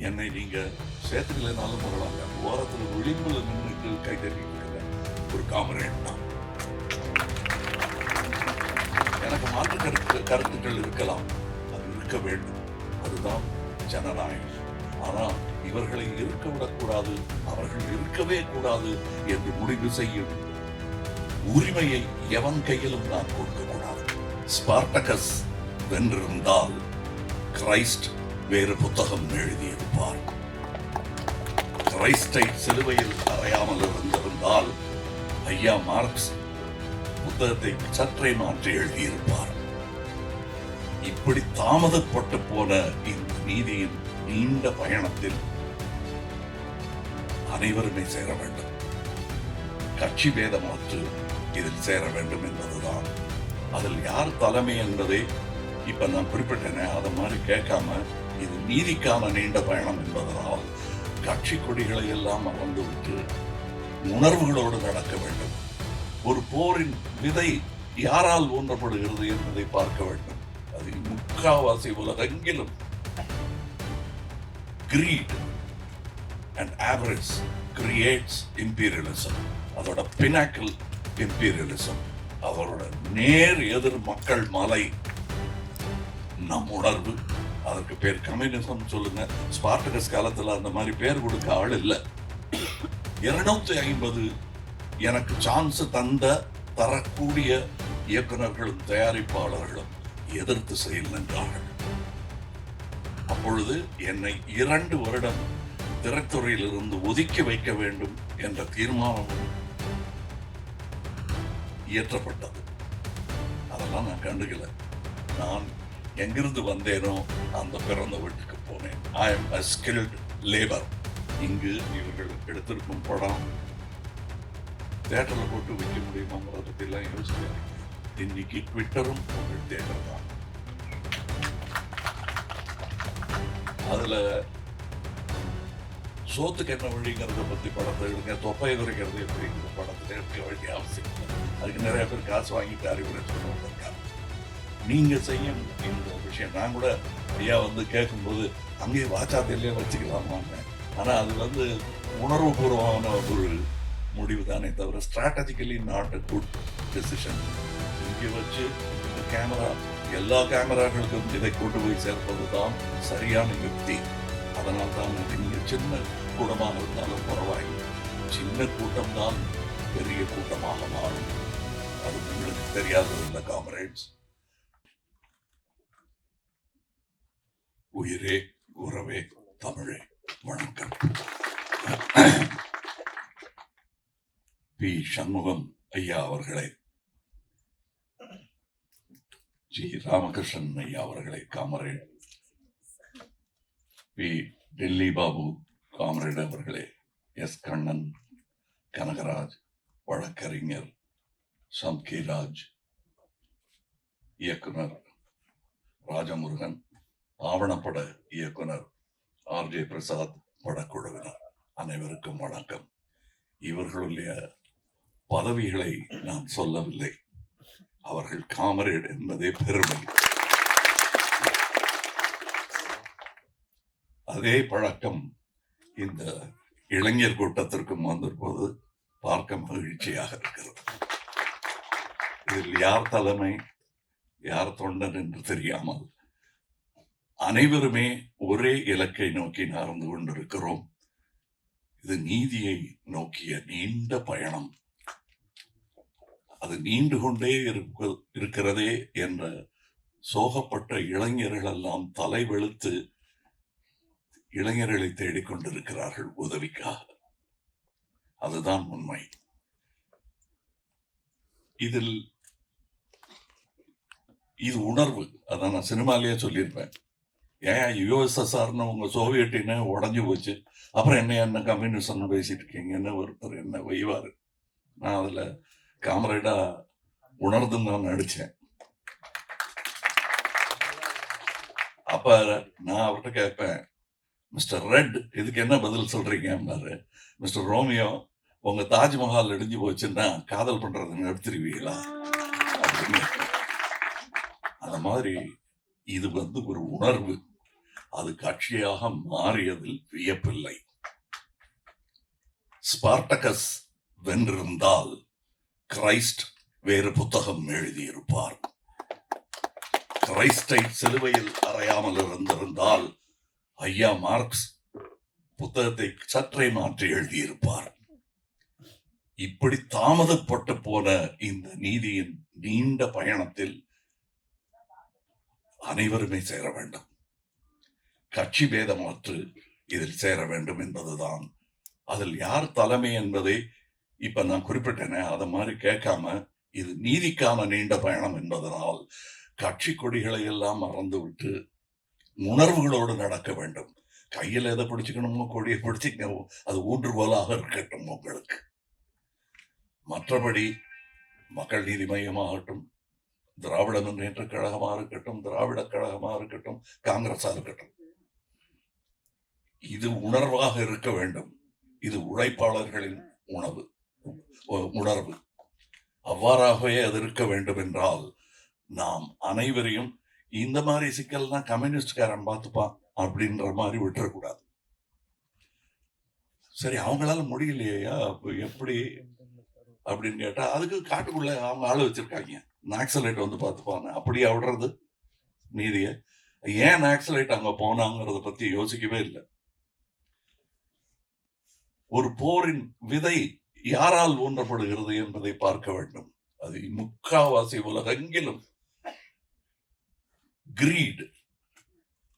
என்னை நீங்க சேர்த்துக்கலைனாலும் பரவாயில்ல, ஓரத்தில் விளிம்புல நின்றுட்டு கைதறி இருக்கிற ஒரு காமரேட் தான். எனக்கு மாற்று கருத்துக்கள் இருக்கலாம், அது இருக்க வேண்டும், அதுதான் ஜனநாயகம். ஆனால் இவர்களை இருக்க விடக்கூடாது, அவர்கள் இருக்கவே கூடாது என்று முடிவு செய்யும் உரிமையை எவன் கையிலும் நான் கொடுக்க கூடாது. ஸ்பார்டகஸ் வென்றிருந்தால் கிரைஸ்ட் வேறு புத்தகம் எழுதியிருப்பார். கிரைஸ்டை சிலுவையில் அறையாமல் இருந்திருந்தால் ஐயா மார்க்ஸ் புத்தகத்தை சற்றே மாற்றி எழுதியிருப்பார். இப்படி தாமதப்பட்டு போன இந்த நீதியின் நீண்ட பயணத்தில் அனைவருமே சேர வேண்டும். கட்சி பேதமாற்று இதில் சேர வேண்டும் என்பதுதான். அதில் யார் தலைமை என்பதை இப்ப நான் குறிப்பிட்டேனே, அதை மாதிரி கேட்காம இது நீதிக்கான நீண்ட பயணம் என்பதனால் கட்சி கொடிகளை எல்லாம் மறந்துவிட்டு உணர்வுகளோடு நடக்க வேண்டும். ஒரு போரின் விதை யாரால் ஊன்றப்படுகிறது என்பதை பார்க்க வேண்டும். அது முக்காவாசி உலகெங்கிலும் greed and avarice creates imperialism. அதோட பினாக்கிள் imperialism. அதோட நேர் எதிர் மக்கள் மலை நம் உணர்வு. அதற்கு பேர் கம்யூனிசம் சொல்லுங்க. ஸ்பார்டகஸ் காலத்துல அந்த மாதிரி பேர் கொடுக்க ஆள் இல்லை. 250 எனக்கு சான்ஸ் தரக்கூடிய இயக்குநர்களும் தயாரிப்பாளர்களும் எதிர்த்து செயல் நின்றார்கள். அப்பொழுது என்னை 2 வருடம் திரைத்துறையில் இருந்து ஒதுக்கி வைக்க வேண்டும் என்ற தீர்மானம் இயற்றப்பட்டது. அதெல்லாம் நான் கண்டுகல. நான் எங்கிருந்து வந்தேனோ அந்த பிறந்த வீட்டுக்கு போனேன். I am a skilled labor. இங்கு இவர்கள் எடுத்திருக்கும் படம் தியேட்டர்ல போட்டு வைக்க முடியுமாங்கிறத பத்தி எல்லாம் யோசிக்கிறேன். இன்னைக்கு ட்விட்டரும் ஒரு தியேட்டர் தான். அதுல சோத்துக்கு என்ன வழிங்கிறத பத்தி படத்தை எடுங்க, தொப்பையை குறைக்கிறது எப்படிங்கிற படத்துல எடுக்க வேண்டிய அவசியம் இல்லை. அதுக்கு நிறைய பேர் காசு வாங்கிட்டு அறிவுரை சொல்ல வந்திருக்காங்க. நீங்க செய்யும் இந்த விஷயம் நான் கூட ஐயா கேட்கும்போது அங்கேயே வாச்சாத்திலே வச்சுக்கலாமான்னு. ஆனா அது உணர்வுபூர்வமான ஒரு முடிவு தானே தவிர strategically not a good decision. இங்கே வச்சு இந்த கேமரா எல்லா கேமராக்களுக்கும் இதை கொண்டு போய் சேர்ப்பது தான் சரியான யுக்தி. அதனால் தான் நீங்க சின்ன கூட்டமாக இருந்தாலும் பரவாயில்லை, சின்ன கூட்டம் தான் பெரிய கூட்டமாக மாறும். அது உங்களுக்கு தெரியாததில்லை காமரேட்ஸ். உயிரே உறவே தமிழே வணக்கம். பி சண்முகம் ஐயா அவர்களே, ஜி ராமகிருஷ்ணன் ஐயா அவர்களே comrade, P Delhi Babu comrade அவர்களே, எஸ் கண்ணன், கனகராஜ் வழக்கறிஞர், சம்கிராஜ் இயக்குனர், ராஜமுருகன் ஆவணப்பட இயக்குனர், ஆர்ஜே பிரசாத் படக்குழுவினர், அனைவருக்கும் வணக்கம். இவர்களுடைய பதவிகளை நான் சொல்லவில்லை, அவர்கள் காமரேட் என்பதே பெருமை. அதே பழக்கம் இந்த இளைஞர் கூட்டத்திற்கும் வந்திருப்பது பார்க்க மகிழ்ச்சியாக இருக்கிறது. இதில் யார் தலைமை யார் தொண்டன் என்று தெரியாமல் அனைவருமே ஒரே இலக்கை நோக்கி நகர்ந்து கொண்டிருக்கிறோம். இது நீதியை நோக்கிய நீண்ட பயணம். அது நீண்டு கொண்டே இருக்கிறதே என்ற சோகப்பட்ட இளைஞர்கள் எல்லாம் தலை வெளுத்து இளைஞர்களை தேடிக்கொண்டிருக்கிறார்கள் உதவிக்காக. அதுதான் உண்மை. இது உணர்வு. அதான் நான் சினிமாலேயே சொல்லியிருப்பேன். ஏன் யுஎஸ்எஸ்ஆர்னு உங்க சோவியட்டின்னு உடஞ்சு போச்சு, அப்புறம் என்ன கம்யூனிசம் பேசிட்டு இருக்கீங்கன்னு ஒருத்தர் என்ன வைவாரு. நான் அதுல காமரேடா உணர்ந்து நான் நடிச்சேன். அப்ப நான் அவர்கிட்ட கேட்பேன், மிஸ்டர் ரெட் இதுக்கு என்ன பதில் சொல்றீங்க? மிஸ்டர் ரோமியோ, உங்க தாஜ்மஹால் இடிஞ்சு போச்சுன்னா காதல் பண்றதை நிறுத்திடுவீங்களா அப்படின்னு. அந்த மாதிரி இது ஒரு உணர்வு. அது கட்சியாக மாறியதில் வியப்பில்லை. ஸ்பார்டகஸ் வென்றிருந்தால் கிரைஸ்ட் வேறு புத்தகம் எழுதியிருப்பார். கிரைஸ்டை சிலுவையில் அறையாமல் இருந்திருந்தால் ஐயா மார்க்ஸ் புத்தகத்தை சற்றே மாற்றி எழுதியிருப்பார். இப்படி தாமதப்பட்டு போன இந்த நீதியின் நீண்ட பயணத்தில் அனைவருமே சேர வேண்டும். கட்சி பேதமற்று இதில் சேர வேண்டும் என்பதுதான். அதில் யார் தலைமை என்பதை இப்ப நான் குறிப்பிட்டேனே, அதை மாதிரி கேட்காம இது நீதிக்கான நீண்ட பயணம் என்பதனால் கட்சி கொடிகளை எல்லாம் மறந்துவிட்டு உணர்வுகளோடு நடக்க வேண்டும். கையில் எதை பிடிச்சுக்கணுமோ கொடியை பிடிச்சிக்கணும், அது ஊன்றுகோலாக இருக்கட்டும் உங்களுக்கு. மற்றபடி மக்கள் நீதி மையமாகட்டும், திராவிட முன்னேற்ற கழகமாக இருக்கட்டும், திராவிட கழகமாக இருக்கட்டும், காங்கிரஸா இருக்கட்டும், இது உணர்வாக இருக்க வேண்டும். இது உழைப்பாளர்களின் உணர்வு. அவ்வாறாகவே அது இருக்க வேண்டும் என்றால் நாம் அனைவரையும் இந்த மாதிரி சிக்கல்னா கம்யூனிஸ்ட்காரன் பார்த்துப்பான் அப்படின்ற மாதிரி விட்டுறக்கூடாது. சரி, அவங்களால முடியலையா எப்படி அப்படின்னு கேட்டா, அதுக்கு காட்டுக்குள்ள அவங்க ஆளு வச்சிருக்காங்க, நாக்சலைட் வந்து பார்த்துப்பாங்க. அப்படியே விடுறது நீதிய? ஏன் நாக்சலைட் அங்க போனாங்கிறத பத்தி யோசிக்கவே இல்லை. ஒரு போரின் விதை யாரால் ஊன்றப்படுகிறது என்பதை பார்க்க வேண்டும். அது முக்காவாசி உலகெங்கிலும் greed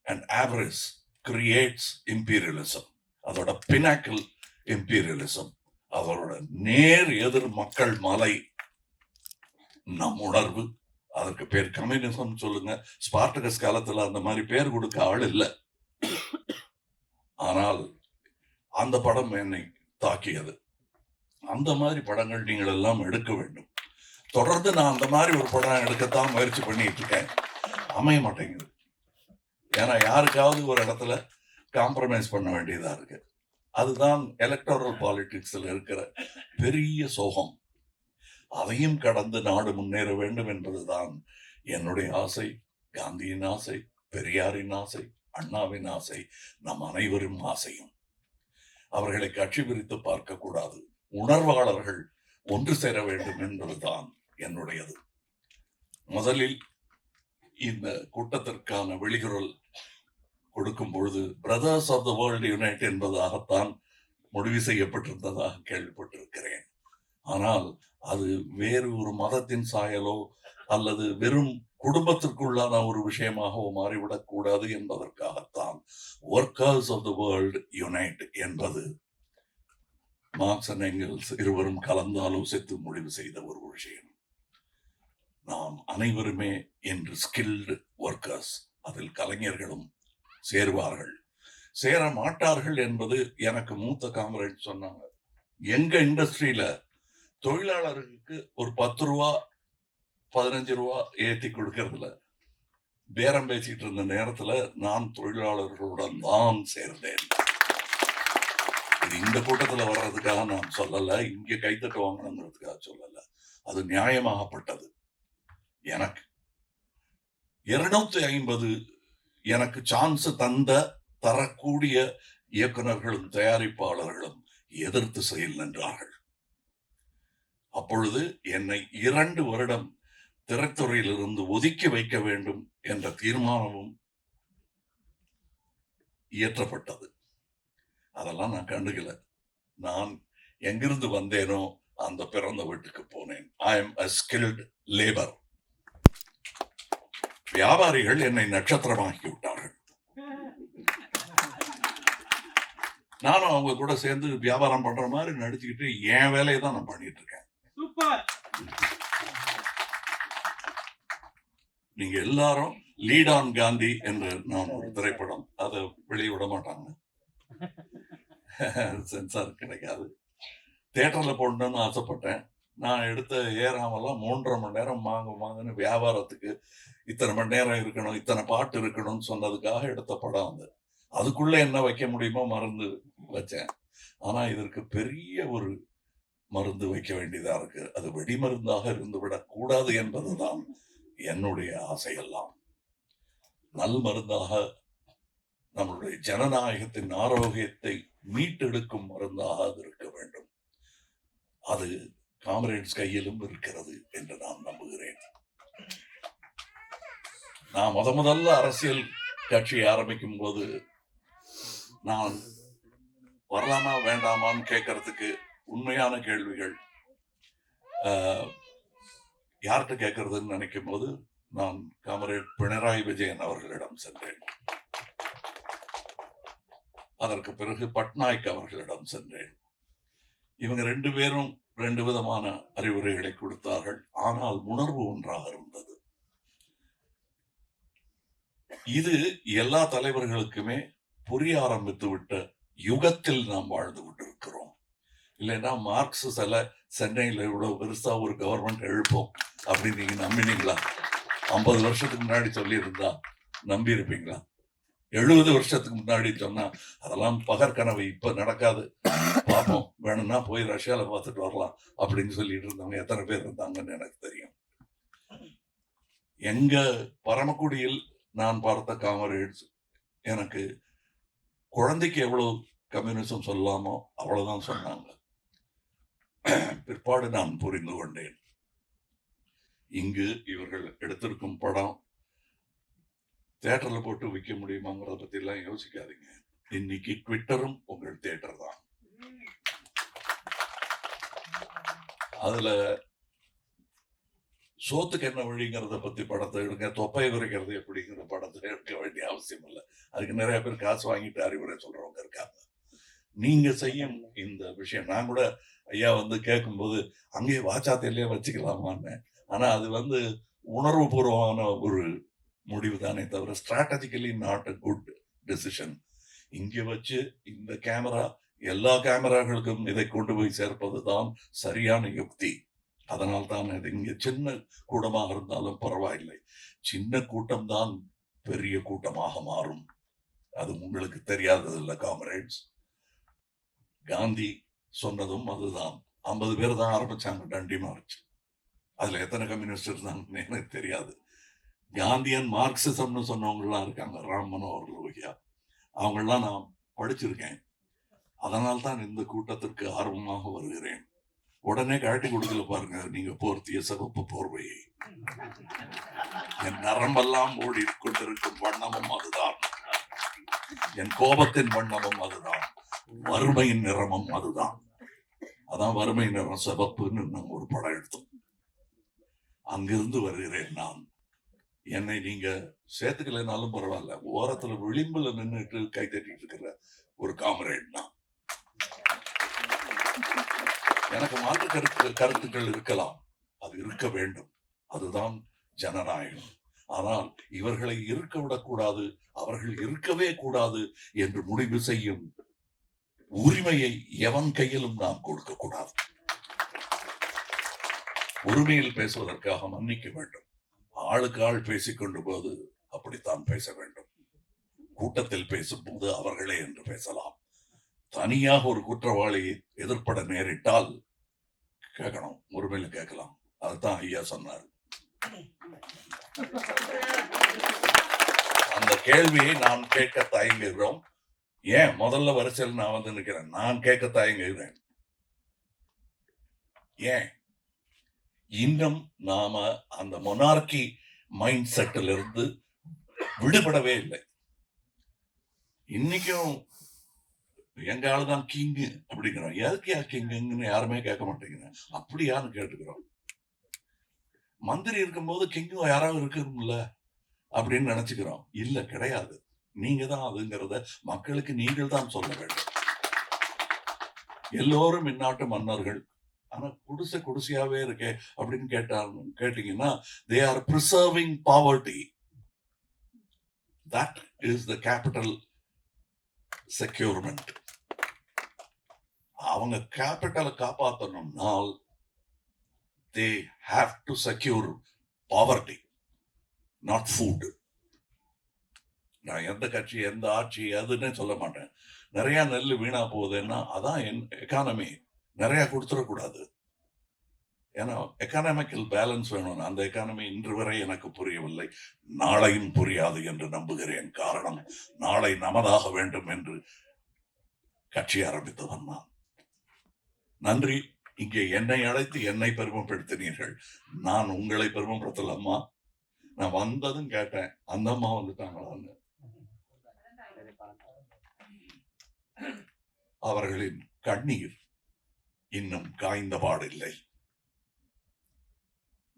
and avarice creates imperialism. அதோட பினாக்கிள் imperialism. அதோட நேர் எதிர் மக்கள் மலை நம் உணர்வு. அதற்கு பேர் கம்யூனிசம் சொல்லுங்க. ஸ்பார்டகஸ் காலத்துல அந்த மாதிரி பேர் கொடுக்க ஆள் இல்லை. ஆனால் அந்த படம் என்னை தாக்கியது. அந்த மாதிரி படங்கள் நீங்கள் எல்லாம் எடுக்க வேண்டும். தொடர்ந்து நான் அந்த மாதிரி ஒரு படம் எடுக்கத்தான் முயற்சி பண்ணிட்டு இருக்கேன். அமைய மாட்டேங்குது. ஏன்னா யாருக்காவது ஒரு இடத்துல காம்ப்ரமைஸ் பண்ண வேண்டியதா இருக்கு. அதுதான் எலக்டோரல் பாலிடிக்ஸ்ல இருக்கிற பெரிய சோகம். அதையும் கடந்து நாடு முன்னேற வேண்டும் என்பதுதான் என்னுடைய ஆசை, காந்தியின் ஆசை, பெரியாரின் ஆசை, அண்ணாவின் ஆசை, நம் அனைவரும் ஆசையும். அவர்களை கட்சி பிரித்து பார்க்க கூடாது. உணர்வாளர்கள் ஒன்று சேர வேண்டும் என்பதுதான் என்னுடையது. முதலில் இந்த கூட்டத்திற்கான வெளிக்குரல் கொடுக்கும் பொழுது brothers of the world unite என்பதாகத்தான் முடிவு செய்யப்பட்டிருந்ததாக கேள்விப்பட்டிருக்கிறேன். ஆனால் அது வேறு ஒரு மதத்தின் சாயலோ அல்லது வெறும் குடும்பத்திற்குள்ளான ஒரு விஷயமாகவோ மாறிவிடக் கூடாது என்பதற்காகத்தான் workers of the world unite என்பது மார்க்ஸ் அண்ட் எங்கெல்ஸ் இருவரும் கலந்து ஆலோசித்து முடிவு செய்த ஒரு விஷயம். நாம் அனைவருமே என்று ஸ்கில்டு ஒர்க்கர்ஸ். அதில் கலைஞர்களும் சேருவார்கள், சேர மாட்டார்கள் என்பது எனக்கு மூத்த காம்ரேட் சொன்னாங்க. எங்க இண்டஸ்ட்ரியில தொழிலாளர்களுக்கு ஒரு 10 ரூபா 15 ரூபா ஏத்தி கொடுக்கறதுல பேரம் பேசிட்டு இருந்த நேரத்துல நான் தொழிலாளர்களுடன் தான் சேர்ந்தேன். இது இந்த கூட்டத்துல வர்றதுக்காக நான் சொல்லல, இங்க கைத்தட்டு வாங்கணுங்கிறதுக்காக சொல்லல. அது நியாயமாகப்பட்டது. எனக்கு 250 எனக்கு சான்ஸ் தரக்கூடிய இயக்குநர்களும் தயாரிப்பாளர்களும் எதிர்த்து செயல் நின்றார்கள். அப்பொழுது என்னை 2 வருடம் திரைத்துறையிலிருந்து ஒதுக்கி வைக்க வேண்டும் என்ற தீர்மானமும் இயற்றப்பட்டது. அதெல்லாம் நான் கண்டுகல. நான் எங்கிருந்து வந்தேனோ அந்த பிறந்த வீட்டுக்கு போனேன். I am a skilled labor. வியாபாரிகள் என்னை நட்சத்திரமாக்கி விட்டார்கள். நானும் அவங்க கூட சேர்ந்து வியாபாரம் பண்ற மாதிரி நடிச்சுக்கிட்டு என் வேலையை தான் நான் பண்ணிட்டு இருக்கேன். நீங்க எல்லாரும் லீட் ஆன் காந்தி என்ற நான் ஒரு திரைப்படம், அதை வெளியிட மாட்டாங்க, சென்சார் கிடைக்காது. தியேட்டர்ல போடணும்னு ஆசைப்பட்டேன். நான் எடுத்த ஏறாமலாம் 3.5 மணி நேரம் வாங்கன்னு வியாபாரத்துக்கு இத்தனை மணி நேரம் இருக்கணும், இத்தனை பாட்டு இருக்கணும்னு சொன்னதுக்காக எடுத்த படம் அது. அதுக்குள்ள என்ன வைக்க முடியுமோ மருந்து வச்சேன். ஆனா இதற்கு பெரிய ஒரு மருந்து வைக்க வேண்டியதா இருக்கு. அது வெடிமருந்தாக இருந்துவிடக் கூடாது என்பதுதான் என்னுடைய ஆசையெல்லாம். நல் மருந்தாக நம்மளுடைய ஜனநாயகத்தின் ஆரோக்கியத்தை மீட்டெடுக்கும் மருந்தாக அது இருக்க வேண்டும். அது காம்ரேட்ஸ் கையிலும் இருக்கிறது என்று நான் நம்புகிறேன். நான் முதல்ல அரசியல் கட்சி ஆரம்பிக்கும் போது நான் வரலாமா வேண்டாமான்னு கேட்கறதுக்கு உண்மையான கேள்விகள் யார்கிட்ட கேட்கறதுன்னு நினைக்கும் போது நான் காமரேட் பினராயி விஜயன் அவர்களிடம் சென்றேன். அதற்கு பிறகு பட்நாயக் அவர்களிடம் சென்றேன். இவங்க 2 பேரும் 2 விதமான அறிவுரைகளை கொடுத்தார்கள். ஆனால் உணர்வு ஒன்றாக இருந்தது. இது எல்லா தலைவர்களுக்குமே புரிய ஆரம்பித்து விட்ட யுகத்தில் நாம் வாழ்ந்து கொண்டிருக்கிறோம். இல்லைன்னா மார்க்ஸ் சில சென்னையில் இவ்வளவு பெருசா ஒரு கவர்மெண்ட் எழுப்போம் அப்படின்னு நீங்க நம்பினீங்களா? 50 வருஷத்துக்கு முன்னாடி சொல்லி இருந்தா நம்பி இருப்பீங்களா? 70 வருஷத்துக்கு முன்னாடி சொன்னா அதெல்லாம் பகற்கனவு, இப்ப நடக்காது, பார்ப்போம், வேணும்னா போய் ரஷ்யால பார்த்துட்டு வரலாம் அப்படின்னு சொல்லிட்டு இருந்தவங்க எத்தனை பேர் இருந்தாங்கன்னு எனக்கு தெரியும். எங்க பரமக்குடியில் நான் பார்த்த காமரேட்ஸ் எனக்கு குழந்தைக்கு எவ்வளவு கம்யூனிசம் சொல்லலாமோ அவ்வளவுதான் சொன்னாங்க. பிற்பாடு நான் புரிந்து கொண்டேன். இங்கு இவர்கள் எடுத்திருக்கும் படம் தியேட்டர்ல போட்டு விற்க முடியுமாங்கிறத பத்தி எல்லாம் யோசிக்காதீங்க. இன்னைக்கு ட்விட்டரும் உங்கள் தியேட்டர் தான். அதுல சோத்துக்கு என்ன வழிங்கிறத பத்தி படத்தை எடுங்க, தொப்பையை குறைக்கிறது எப்படிங்கிற படத்தை எடுக்க வேண்டிய அவசியம் இல்லை. அதுக்கு நிறைய பேர் காசு வாங்கிட்டு அறிவுரை சொல்றவங்க இருக்காங்க. நீங்க செய்யும் இந்த விஷயம், நான் கூட ஐயா கேட்கும்போது அங்கேயே வாச்சாத்தையிலேயே வச்சுக்கலாமான்னு. ஆனா அது உணர்வு பூர்வமான ஒரு முடிவு தானே தவிர strategically not a good decision. இங்க வச்சு இந்த கேமரா எல்லா கேமராக்களுக்கும் இதை கொண்டு போய் சேர்ப்பது தான் சரியான யுக்தி. அதனால் தான் இது இங்க சின்ன கூட்டமாக இருந்தாலும் பரவாயில்லை. சின்ன கூட்டம் தான் பெரிய கூட்டமாக மாறும். அது உங்களுக்கு தெரியாதது இல்லை காமரேட்ஸ். காந்தி சொன்னதும் அதுதான். 50 பேர் தான் ஆரம்பிச்சாங்க டண்டி மார்ச். அதுல எத்தனை கம்யூனிஸ்ட் இருந்தாங்கன்னு எனக்கு தெரியாது. காந்தியன் மார்க்சிசம்னு சொன்னவங்கலாம் இருக்காங்க, ராம் மனோகர் லோகியா, அவங்கெல்லாம் நான் படிச்சிருக்கேன். அதனால் தான் இந்த கூட்டத்திற்கு ஆர்வமாக வருகிறேன். உடனே கழட்டி கொடுக்கல பாருங்க நீங்க போர்த்திய சிவப்பு போர்வையை. என் நரம்பெல்லாம் ஓடி கொண்டிருக்கும் வண்ணமும் அதுதான், என் கோபத்தின் வண்ணமும் அதுதான், வறுமையின் நிறமும் அதுதான். அதான் வறுமை நிறம் சிவப்புன்னு நம்ம ஒரு படம் எடுத்தோம். அங்கிருந்து வருகிறேன் நான். என்னை நீங்க சேர்த்துக்கலைனாலும் பரவாயில்ல, ஓரத்துல விளிம்புல நின்றுட்டு கை தட்டிட்டு இருக்கிற ஒரு காமரேட் தான். எனக்கு மாற்று கருத்துக்கள் இருக்கலாம், அது இருக்க வேண்டும், அதுதான் ஜனநாயகம். ஆனால் இவர்களை இருக்க விடக்கூடாது, அவர்கள் இருக்கவே கூடாது என்று முடிவு செய்யும் உரிமையை எவன் கையிலும் நாம் கொடுக்க கூடாது. உரிமையில் பேசுவதற்காக மன்னிக்க வேண்டும். ஆளுக்கு ஆள் பேசிக்கொண்டு போது அப்படித்தான் பேச வேண்டும். கூட்டத்தில் பேசும்போது அவர்களே என்று பேசலாம். தனியாக ஒரு குற்றவாளியை எதிர்ப்பட நேரிட்டால் கேட்கணும், உரிமையில கேட்கலாம். அதுதான் ஐயா சொன்னார். அந்த கேள்வியை நான் கேட்க தயங்குகிறோம். ஏன் முதல்ல வரிசையில் நான் நிற்கிறேன், நான் கேட்க தயங்குகிறேன். ஏன் இன்னும் நாம அந்த மொனார்கி மைண்ட் செட்டில் இருந்து விடுபடவே இல்லை. இன்னைக்கும் எங்க ஆளுதான் கிங்கு அப்படிங்கிறோம். எதுக்கு கிங்குன்னு யாருமே கேட்க மாட்டேங்கிறேன். அப்படியான்னு கேட்டுக்கிறோம். மந்திரி இருக்கும்போது கிங்கும் யாராவது இருக்கணும்ல அப்படின்னு நினைச்சுக்கிறோம். இல்ல, கிடையாது. நீங்க தான் அதுங்கிறத மக்களுக்கு நீங்கள் தான் சொல்ல வேண்டும். எல்லோரும் இந்நாட்டு மன்னர்கள், ஆனா குடிசையாவே இருக்கே அப்படின்னு கேட்டீங்கன்னா they are preserving poverty. That is the capital securement. அவங்க கேபிட்டலை காப்பாற்றணும்னால் they have to secure poverty, not food. நான் எந்த கட்சி எந்த ஆட்சி அதுன்னு சொல்ல மாட்டேன். நிறைய நெல் வீணா போகுதுன்னா அதான் என் எக்கானமி. நிறைய கொடுத்துடக்கூடாது. ஏன்னா எக்கானமிக்கல் பேலன்ஸ் வேணும். அந்த எக்கானமி இன்று வரை எனக்கு புரியவில்லை, நாளையும் புரியாது என்று நம்புகிறேன். காரணம், நாளை நமதாக வேண்டும் என்று கட்சி ஆரம்பித்தவன் நான். நன்றி. இங்கே என்னை அழைத்து என்னை பெருமைப்படுத்தினீர்கள். நான் உங்களை பெருமைப்படுத்தல அம்மா. நான் வந்ததும் கேட்டேன், அந்த அம்மா வந்துட்டாங்களான்னு. அவர்களின் கண்ணீர் இன்னும் காய்ந்த பாடில்லை.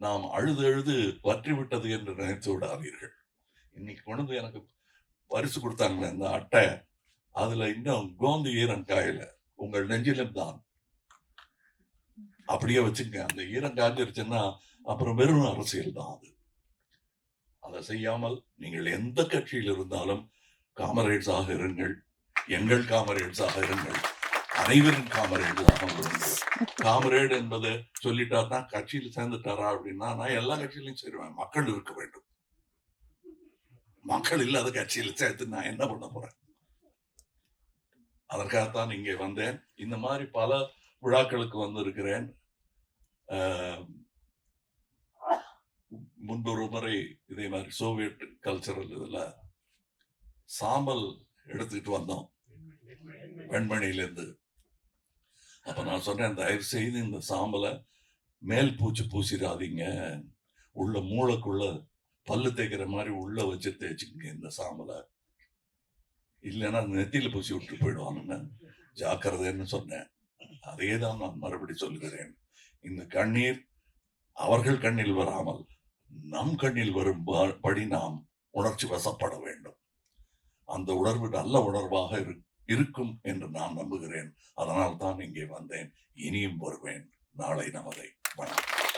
நாம் அழுது அழுது வற்றிவிட்டது என்று நினைத்து விடாதீர்கள். இன்னைக்கு கொண்டு எனக்கு பரிசு கொடுத்தாங்களே அந்த அட்டை, அதுல இன்னும் கோந்து ஈரம் காயல, உங்கள் நெஞ்சிலும் தான். அப்படியே வச்சுங்க. அந்த ஈரம் காஞ்சிருச்சுன்னா அப்புறம் வெறும் அரசியல் தான் அது. அதை செய்யாமல் நீங்கள் எந்த கட்சியில் இருந்தாலும் காமரேட்ஸாக இருங்கள். எங்கள் காமரேட்ஸாக இருங்கள். அனைவரும் காமரேட்ஸாக இருங்கள். காமரேட் என்பது சொல்லிட்டாருன்னா கட்சியில் சேர்ந்துட்டாரா அப்படின்னா, நான் எல்லா கட்சியிலையும் சேருவேன். மக்கள் இருக்க வேண்டும். மக்கள் இல்லாத கட்சியில் சேர்த்து நான் என்ன பண்ண போறேன்? அதற்காகத்தான் இங்கே வந்தேன். இந்த மாதிரி பல விழாக்களுக்கு வந்திருக்கிறேன். முன்பொரு முறை இதே மாதிரி சோவியட் கல்ச்சரல் இதுல சாம்பல் எடுத்துக்கிட்டு வந்தோம் வெண்மணியிலிருந்து. அப்ப நான் சொன்னேன், தயவு செய்து இந்த சாம்பலை மேல் பூச்சி பூசிடாதீங்க, உள்ள மூளைக்குள்ள பல்லு தேய்க்கிற மாதிரி உள்ள வச்சு தேய்ச்சிங்க இந்த சாம்பலை, இல்லைன்னா நெத்தியில பூசி விட்டு போயிடுவானுங்க, ஜாக்கிரதைன்னு சொன்னேன். அதே தான் நான் மறுபடி சொல்லுகிறேன். இந்த கண்ணீர் அவர்கள் கண்ணில் வராமல் நம் கண்ணில் வரும்படி நாம் உணர்ச்சி வசப்பட வேண்டும். அந்த உணர்வு நல்ல உணர்வாக இருக்கும் என்று நான் நம்புகிறேன். அதனால் தான் இங்கே வந்தேன். இனியும் வருவேன். நாளை நமதை. வணக்கம்.